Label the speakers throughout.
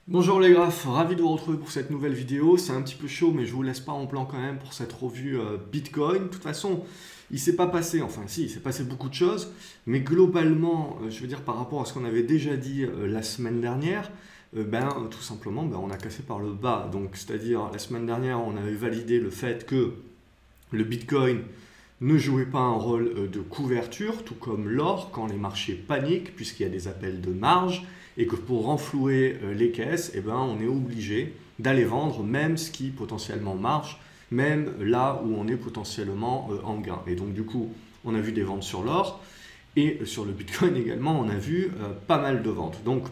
Speaker 1: Bonjour les graphes, ravi de vous retrouver pour cette nouvelle vidéo. C'est un petit peu chaud, mais je vous laisse pas en plan quand même pour cette revue Bitcoin. De toute façon, il s'est pas passé, enfin si, il s'est passé beaucoup de choses, mais globalement, je veux dire par rapport à ce qu'on avait déjà dit la semaine dernière, tout simplement, on a cassé par le bas. Donc, c'est-à-dire la semaine dernière, on avait validé le fait que le Bitcoin ne jouait pas un rôle de couverture, tout comme l'or quand les marchés paniquent, puisqu'il y a des appels de marge, et que pour renflouer les caisses, on est obligé d'aller vendre même ce qui potentiellement marche, même là où on est potentiellement en gain. Et donc du coup, on a vu des ventes sur l'or, et sur le Bitcoin également, on a vu pas mal de ventes. Donc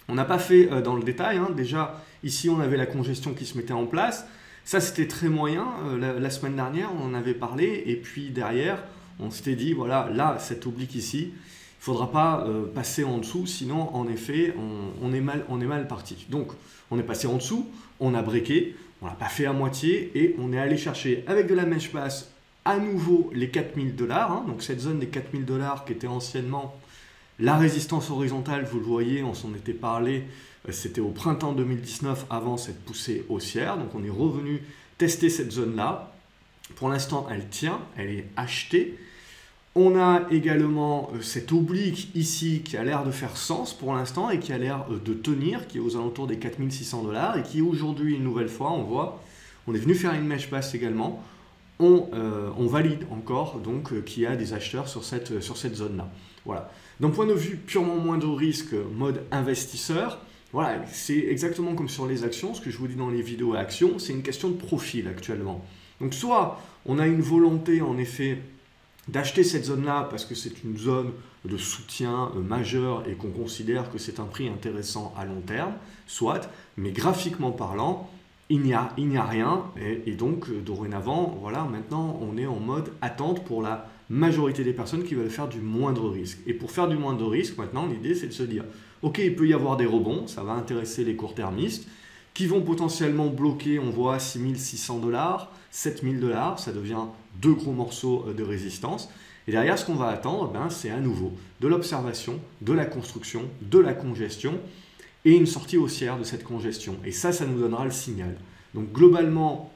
Speaker 1: on n'a pas fait dans le détail, hein. Déjà ici on avait la congestion qui se mettait en place. Ça, c'était très moyen. La semaine dernière, on en avait parlé. Et puis derrière, on s'était dit, voilà, là, cette oblique ici, il ne faudra pas passer en dessous. Sinon, en effet, on est mal parti. Donc, on est passé en dessous, on a breaké, on ne l'a pas fait à moitié. Et on est allé chercher avec de la mèche basse à nouveau les 4000 $. Hein. Donc, cette zone des 4000 $ qui était anciennement la résistance horizontale, vous le voyez, on s'en était parlé, c'était au printemps 2019 avant cette poussée haussière. Donc on est revenu tester cette zone-là. Pour l'instant, elle tient, elle est achetée. On a également cette oblique ici qui a l'air de faire sens pour l'instant et qui a l'air de tenir, qui est aux alentours des 4600 $ et qui aujourd'hui, une nouvelle fois, on voit, on est venu faire une mèche basse également. On valide encore donc qu'il y a des acheteurs sur cette zone-là. Voilà. D'un point de vue purement moindre risque, mode investisseur, voilà, c'est exactement comme sur les actions, ce que je vous dis dans les vidéos actions, c'est une question de profil actuellement. Donc soit on a une volonté en effet d'acheter cette zone-là parce que c'est une zone de soutien majeur et qu'on considère que c'est un prix intéressant à long terme, soit, mais graphiquement parlant, il n'y a rien et donc dorénavant, voilà, maintenant on est en mode attente pour la majorité des personnes qui veulent faire du moindre risque. Et pour faire du moindre risque, maintenant l'idée c'est de se dire, ok, il peut y avoir des rebonds, ça va intéresser les court-termistes, qui vont potentiellement bloquer, on voit 6600 $, 7000 $, ça devient deux gros morceaux de résistance. Et derrière, ce qu'on va attendre, c'est à nouveau de l'observation, de la construction, de la congestion, et une sortie haussière de cette congestion. Et ça nous donnera le signal. Donc globalement,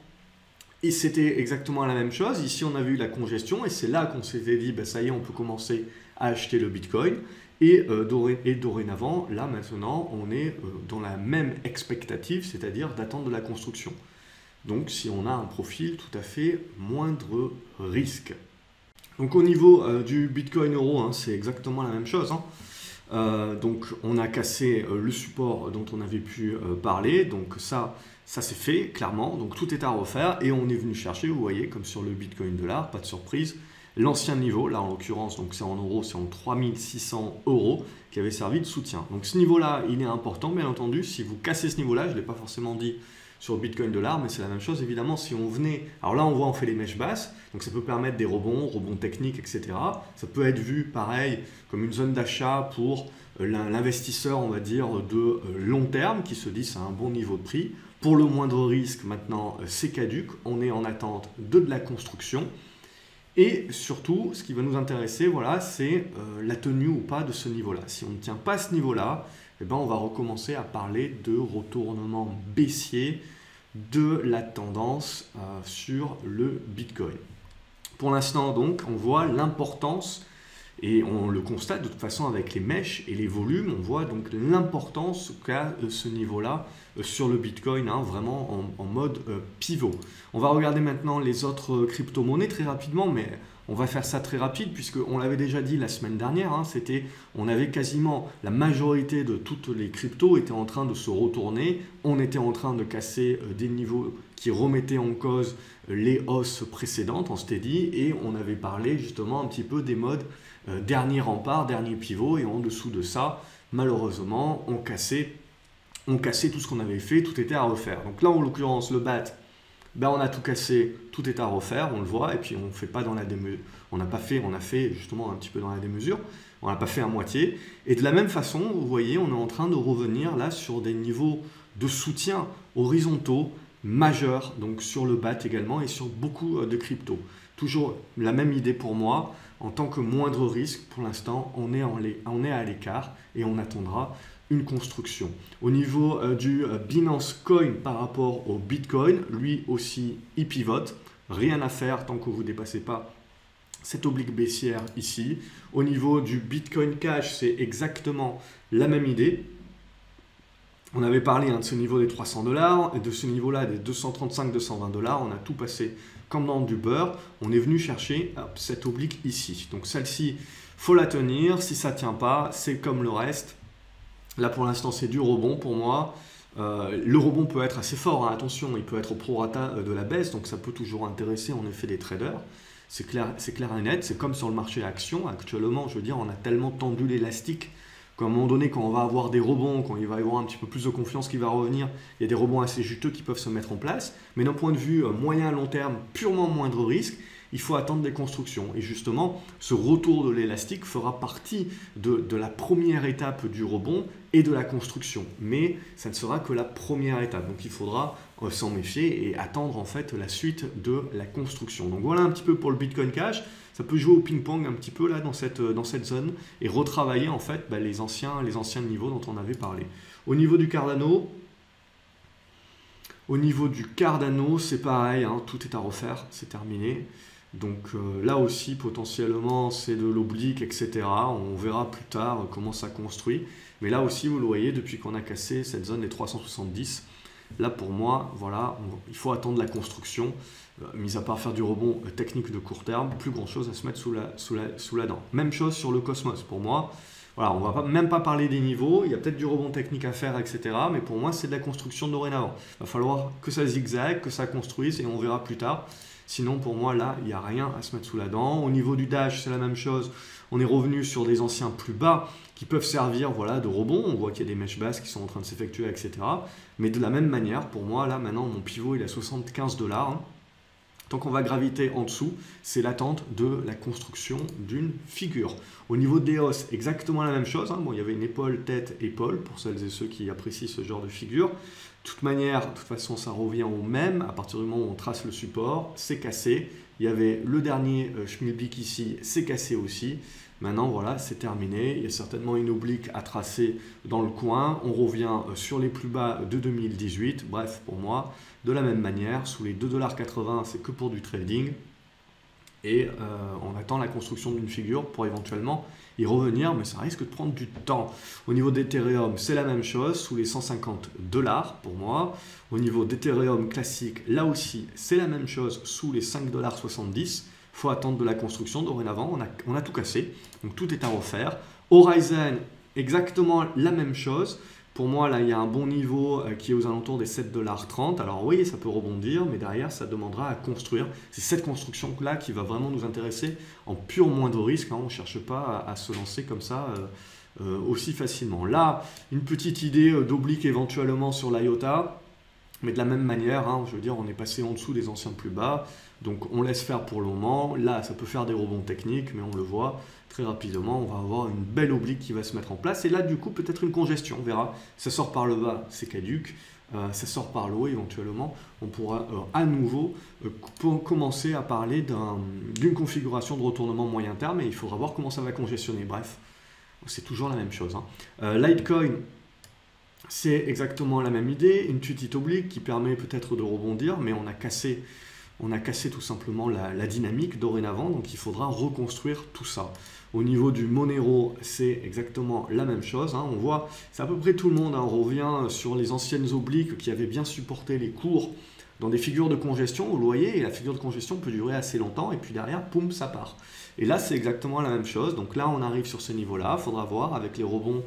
Speaker 1: c'était exactement la même chose. Ici, on a vu la congestion et c'est là qu'on s'était dit, ça y est, on peut commencer à acheter le Bitcoin. Et dorénavant, là maintenant, on est dans la même expectative, c'est-à-dire d'attendre de la construction. Donc si on a un profil tout à fait moindre risque. Donc au niveau du Bitcoin euro, hein, c'est exactement la même chose. Hein. Donc on a cassé le support dont on avait pu parler, donc ça c'est fait clairement, donc tout est à refaire et on est venu chercher, vous voyez, comme sur le Bitcoin dollar, pas de surprise, l'ancien niveau, là en l'occurrence, donc c'est en euros, c'est en 3600 € qui avait servi de soutien. Donc ce niveau-là, il est important, bien entendu, si vous cassez ce niveau-là, je ne l'ai pas forcément dit sur le Bitcoin dollar, mais c'est la même chose évidemment si on venait, alors là on voit on fait les mèches basses, donc ça peut permettre des rebonds techniques, etc. Ça peut être vu pareil comme une zone d'achat pour l'investisseur, on va dire, de long terme qui se dit c'est un bon niveau de prix. Pour le moindre risque, maintenant c'est caduc, on est en attente de la construction. Et surtout, ce qui va nous intéresser, voilà, c'est la tenue ou pas de ce niveau-là. Si on ne tient pas ce niveau-là, on va recommencer à parler de retournement baissier de la tendance sur le Bitcoin. Pour l'instant, donc, on voit l'importance, et on le constate de toute façon avec les mèches et les volumes, on voit donc l'importance qu'a ce niveau-là sur le Bitcoin, hein, vraiment en mode pivot. On va regarder maintenant les autres crypto-monnaies très rapidement, mais on va faire ça très rapide puisqu'on l'avait déjà dit la semaine dernière, hein, on avait quasiment la majorité de toutes les cryptos étaient en train de se retourner, on était en train de casser des niveaux qui remettaient en cause les hausses précédentes, on s'était dit, et on avait parlé justement un petit peu des modes dernier rempart, dernier pivot, et en dessous de ça, malheureusement, on cassait tout ce qu'on avait fait, tout était à refaire. Donc là, en l'occurrence, le BAT, on a tout cassé, tout est à refaire, on le voit, et puis on ne fait pas dans la démesure. On a fait justement un petit peu dans la démesure, on n'a pas fait à moitié. Et de la même façon, vous voyez, on est en train de revenir là sur des niveaux de soutien horizontaux majeurs, donc sur le BAT également et sur beaucoup de cryptos. Toujours la même idée pour moi, en tant que moindre risque, pour l'instant, on est à l'écart et on attendra une construction. Au niveau du Binance Coin par rapport au Bitcoin, lui aussi, il pivote. Rien à faire tant que vous ne dépassez pas cette oblique baissière ici. Au niveau du Bitcoin Cash, c'est exactement la même idée. On avait parlé de ce niveau des 300 $, et de ce niveau-là des 235-220 $. On a tout passé comme dans du beurre. On est venu chercher cette oblique ici. Donc celle-ci, faut la tenir. Si ça ne tient pas, c'est comme le reste. Là, pour l'instant, c'est du rebond pour moi. Le rebond peut être assez fort, hein. Attention, il peut être au prorata de la baisse, donc ça peut toujours intéresser en effet des traders. C'est clair et net, c'est comme sur le marché action. Actuellement, je veux dire, on a tellement tendu l'élastique qu'à un moment donné, quand on va avoir des rebonds, quand il va y avoir un petit peu plus de confiance qui va revenir, il y a des rebonds assez juteux qui peuvent se mettre en place. Mais d'un point de vue moyen à long terme, purement moindre risque, il faut attendre des constructions. Et justement, ce retour de l'élastique fera partie de la première étape du rebond et de la construction. Mais ça ne sera que la première étape. Donc il faudra s'en méfier et attendre en fait la suite de la construction. Donc voilà un petit peu pour le Bitcoin Cash. Ça peut jouer au ping-pong un petit peu là dans cette zone et retravailler en fait les anciens niveaux dont on avait parlé. Au niveau du Cardano, c'est pareil, hein, tout est à refaire, c'est terminé. Donc là aussi, potentiellement, c'est de l'oblique, etc. On verra plus tard comment ça construit. Mais là aussi, vous le voyez, depuis qu'on a cassé cette zone des 370, là pour moi, voilà, il faut attendre la construction. Mis à part faire du rebond technique de court terme, plus grand chose à se mettre sous la dent. Même chose sur le Cosmos. Pour moi, voilà, on ne va même pas parler des niveaux, il y a peut-être du rebond technique à faire, etc. Mais pour moi, c'est de la construction dorénavant. Il va falloir que ça zigzague, que ça construise et on verra plus tard. Sinon, pour moi, là, il n'y a rien à se mettre sous la dent. Au niveau du Dash, c'est la même chose. On est revenu sur des anciens plus bas qui peuvent servir voilà, de rebond. On voit qu'il y a des mèches basses qui sont en train de s'effectuer, etc. Mais de la même manière, pour moi, là, maintenant, mon pivot, il est à 75 $. Hein. Tant qu'on va graviter en dessous, c'est l'attente de la construction d'une figure. Au niveau de EOS, exactement la même chose. Hein. Bon, il y avait une épaule, tête, épaule, pour celles et ceux qui apprécient ce genre de figure. De toute manière, de toute façon, ça revient au même. À partir du moment où on trace le support, c'est cassé. Il y avait le dernier Schmilblick ici, c'est cassé aussi. Maintenant, voilà, c'est terminé. Il y a certainement une oblique à tracer dans le coin. On revient sur les plus bas de 2018. Bref, pour moi, de la même manière, sous les 2,80 $, c'est que pour du trading. Et on attend la construction d'une figure pour éventuellement y revenir, mais ça risque de prendre du temps. Au niveau d'Ethereum, c'est la même chose, sous les 150 $ pour moi. Au niveau d'Ethereum classique, là aussi, c'est la même chose, sous les 5,70 $. Il faut attendre de la construction. Dorénavant, on a tout cassé, donc tout est à refaire. Horizon, exactement la même chose. Pour moi, là, il y a un bon niveau qui est aux alentours des 7,30 $. Alors oui, ça peut rebondir, mais derrière, ça demandera à construire. C'est cette construction-là qui va vraiment nous intéresser en pur moindre risque. Hein. On ne cherche pas à se lancer comme ça aussi facilement. Là, une petite idée d'oblique éventuellement sur l'IOTA. Mais de la même manière, hein, je veux dire, on est passé en dessous des anciens plus bas. Donc on laisse faire pour le moment. Là, ça peut faire des rebonds techniques, mais on le voit très rapidement. On va avoir une belle oblique qui va se mettre en place. Et là, du coup, peut-être une congestion. On verra. Ça sort par le bas, c'est caduc. Ça sort par le haut, éventuellement. On pourra à nouveau commencer à parler d'une configuration de retournement moyen terme. Et il faudra voir comment ça va congestionner. Bref, c'est toujours la même chose. Hein. Litecoin. C'est exactement la même idée, une petite oblique qui permet peut-être de rebondir, mais on a cassé tout simplement la dynamique dorénavant, donc il faudra reconstruire tout ça. Au niveau du Monero, c'est exactement la même chose. Hein. On voit, c'est à peu près tout le monde. Hein. On revient sur les anciennes obliques qui avaient bien supporté les cours dans des figures de congestion, vous le voyez, et la figure de congestion peut durer assez longtemps, et puis derrière, poum, ça part. Et là, c'est exactement la même chose. Donc là, on arrive sur ce niveau-là. Il faudra voir avec les rebonds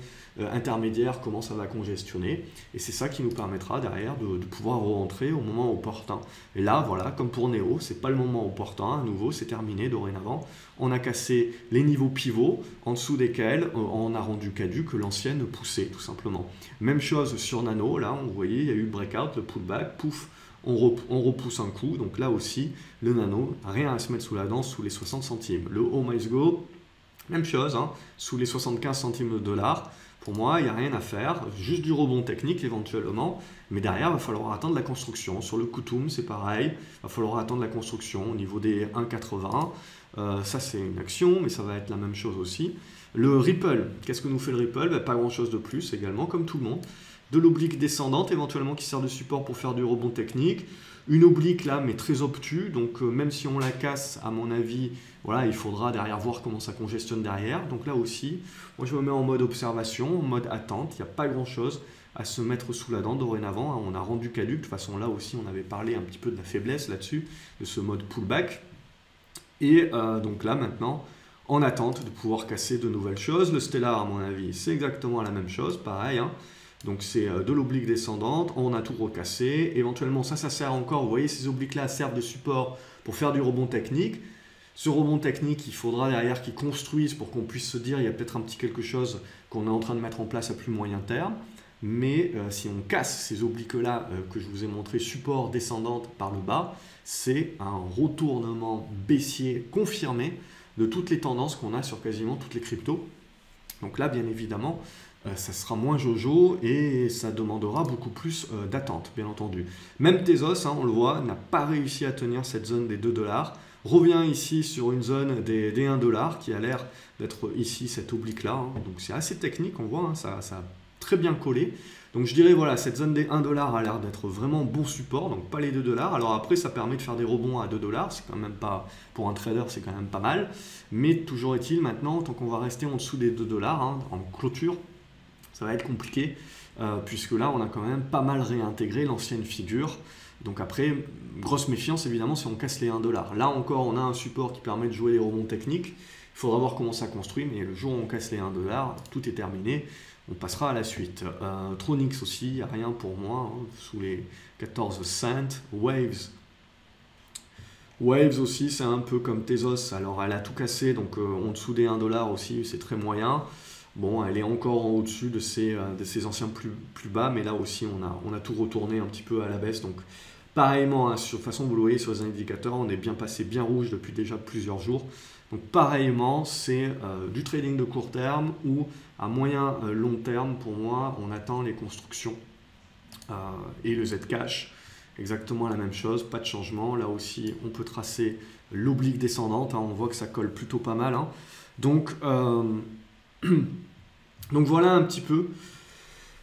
Speaker 1: intermédiaires comment ça va congestionner. Et c'est ça qui nous permettra derrière de pouvoir rentrer au moment opportun. Et là, voilà, comme pour Neo, ce n'est pas le moment opportun. À nouveau, c'est terminé dorénavant. On a cassé les niveaux pivots en dessous desquels on a rendu caduque l'ancienne poussée, tout simplement. Même chose sur Nano. Là, vous voyez, il y a eu le breakout, le pullback, pouf. On repousse un coup, donc là aussi, le nano, rien à se mettre sous la dent, sous les 60 centimes. Le OhmyGo, même chose, hein, sous les 75 centimes de dollars. Pour moi, il n'y a rien à faire, juste du rebond technique éventuellement, mais derrière, il va falloir attendre la construction. Sur le Kutum, c'est pareil, il va falloir attendre la construction au niveau des 1,80. Ça, c'est une action, mais ça va être la même chose aussi. Le Ripple, qu'est-ce que nous fait le Ripple? Ben, pas grand-chose de plus également, comme tout le monde. De l'oblique descendante, éventuellement qui sert de support pour faire du rebond technique. Une oblique là, mais très obtuse, donc même si on la casse, à mon avis, voilà, il faudra derrière voir comment ça congestionne derrière. Donc là aussi, moi je me mets en mode observation, en mode attente, il n'y a pas grand-chose à se mettre sous la dent dorénavant. Hein, on a rendu caduc, de toute façon là aussi on avait parlé un petit peu de la faiblesse là-dessus, de ce mode pullback. Et donc là maintenant, en attente de pouvoir casser de nouvelles choses. Le Stellar, à mon avis, c'est exactement la même chose, pareil. Hein. Donc c'est de l'oblique descendante, on a tout recassé. Éventuellement, ça sert encore, vous voyez, ces obliques-là servent de support pour faire du rebond technique. Ce rebond technique, il faudra derrière qu'ils construisent pour qu'on puisse se dire, il y a peut-être un petit quelque chose qu'on est en train de mettre en place à plus moyen terme. Mais si on casse ces obliques-là que je vous ai montré, support descendante par le bas, c'est un retournement baissier confirmé de toutes les tendances qu'on a sur quasiment toutes les cryptos. Donc là, bien évidemment, ça sera moins jojo et ça demandera beaucoup plus d'attente, bien entendu. Même Tezos, hein, on le voit, n'a pas réussi à tenir cette zone des 2 $. Revient ici sur une zone des 1 $ qui a l'air d'être ici, cette oblique-là. Hein. Donc c'est assez technique, on voit, hein, ça a très bien collé. Donc je dirais, voilà, cette zone des 1 $ a l'air d'être vraiment bon support, donc pas les 2 $. Alors après, ça permet de faire des rebonds à 2 $, c'est quand même pas, pour un trader, c'est quand même pas mal. Mais toujours est-il, maintenant, tant qu'on va rester en dessous des 2 $, hein, en clôture, ça va être compliqué, puisque là, on a quand même pas mal réintégré l'ancienne figure. Donc après, grosse méfiance, évidemment, si on casse les 1 $. Là encore, on a un support qui permet de jouer les rebonds techniques. Il faudra voir comment ça construit, mais le jour où on casse les 1 $, tout est terminé. On passera à la suite. Tronix aussi, il n'y a rien pour moi, hein, sous les 14 cents. Waves aussi, c'est un peu comme Tezos. Alors, elle a tout cassé, donc en dessous des 1 $ aussi, c'est très moyen. Bon, elle est encore en au-dessus de ses anciens plus bas, mais là aussi, on a tout retourné un petit peu à la baisse. Donc, pareillement, hein, de toute façon, vous le voyez sur les indicateurs, on est bien passé bien rouge depuis déjà plusieurs jours. Donc, pareillement, c'est du trading de court terme ou à moyen long terme, pour moi, on attend les constructions et le Zcash. Exactement la même chose, pas de changement. Là aussi, on peut tracer l'oblique descendante. Hein, on voit que ça colle plutôt pas mal. Hein. Donc voilà un petit peu.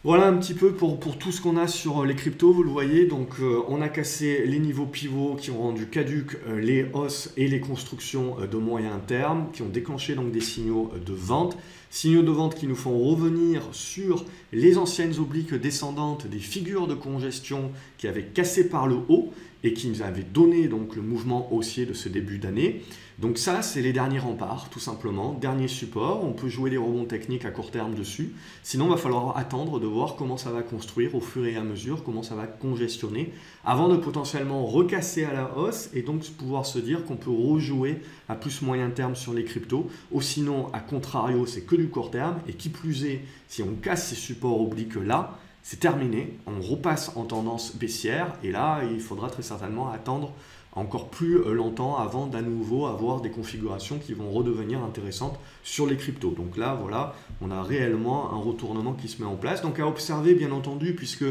Speaker 1: Voilà un petit peu pour tout ce qu'on a sur les cryptos, vous le voyez. Donc on a cassé les niveaux pivots qui ont rendu caduques les hausses et les constructions de moyen terme, qui ont déclenché donc des signaux de vente. Signaux de vente qui nous font revenir sur les anciennes obliques descendantes des figures de congestion qui avaient cassé par le haut et qui nous avaient donné donc le mouvement haussier de ce début d'année. Donc ça, c'est les derniers remparts, tout simplement. Dernier support, on peut jouer les rebonds techniques à court terme dessus. Sinon, il va falloir attendre de voir comment ça va construire au fur et à mesure, comment ça va congestionner, avant de potentiellement recasser à la hausse et donc pouvoir se dire qu'on peut rejouer à plus moyen terme sur les cryptos. Ou sinon, à contrario, c'est que du court terme. Et qui plus est, si on casse ces supports obliques là, c'est terminé, on repasse en tendance baissière et là, il faudra très certainement attendre encore plus longtemps avant d'à nouveau avoir des configurations qui vont redevenir intéressantes sur les cryptos. Donc là, voilà, on a réellement un retournement qui se met en place. Donc à observer, bien entendu, puisque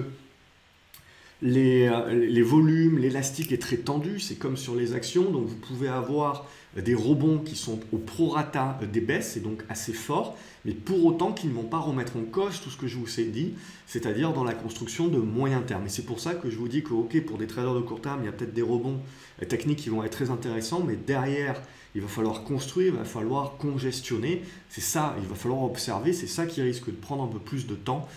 Speaker 1: les volumes, l'élastique est très tendu, c'est comme sur les actions, donc vous pouvez avoir des rebonds qui sont au prorata des baisses, c'est donc assez fort, mais pour autant qu'ils ne vont pas remettre en cause tout ce que je vous ai dit, c'est-à-dire dans la construction de moyen terme. Et c'est pour ça que je vous dis que ok, pour des traders de court terme, il y a peut-être des rebonds techniques qui vont être très intéressants, mais derrière, il va falloir construire, il va falloir congestionner, c'est ça, il va falloir observer, c'est ça qui risque de prendre un peu plus de temps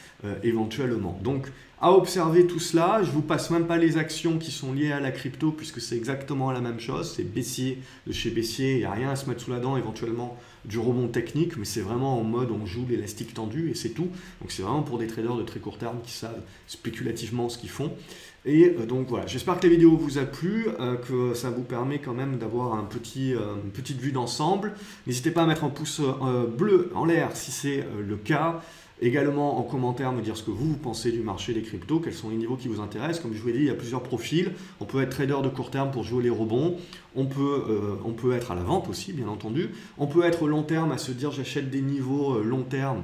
Speaker 1: éventuellement. Donc, à observer tout cela, je ne vous passe même pas les actions qui sont liées à la crypto puisque c'est exactement la même chose, c'est baissier de chez baissier, il n'y a rien à se mettre sous la dent, éventuellement du rebond technique, mais c'est vraiment en mode on joue l'élastique tendu et c'est tout. Donc c'est vraiment pour des traders de très court terme qui savent spéculativement ce qu'ils font. Et donc voilà, j'espère que la vidéo vous a plu, que ça vous permet quand même d'avoir une petite vue d'ensemble. N'hésitez pas à mettre un pouce bleu en l'air si c'est le cas. Également en commentaire me dire ce que vous pensez du marché des cryptos, quels sont les niveaux qui vous intéressent. Comme je vous l'ai dit, il y a plusieurs profils. On peut être trader de court terme pour jouer les rebonds. On peut être à la vente aussi, bien entendu. On peut être long terme à se dire j'achète des niveaux long terme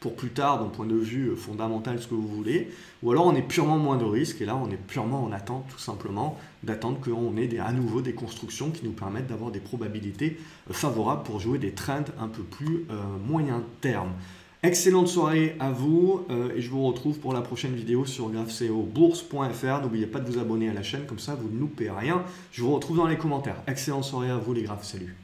Speaker 1: pour plus tard d'un point de vue fondamental, ce que vous voulez, ou alors on est purement moins de risque, et là on est purement en attente tout simplement, d'attendre qu'on ait à nouveau des constructions qui nous permettent d'avoir des probabilités favorables pour jouer des trends un peu plus moyen terme. Excellente soirée à vous et je vous retrouve pour la prochaine vidéo sur graphceobourse.fr. N'oubliez pas de vous abonner à la chaîne, comme ça vous ne loupez rien. Je vous retrouve dans les commentaires. Excellente soirée à vous les graphes, salut.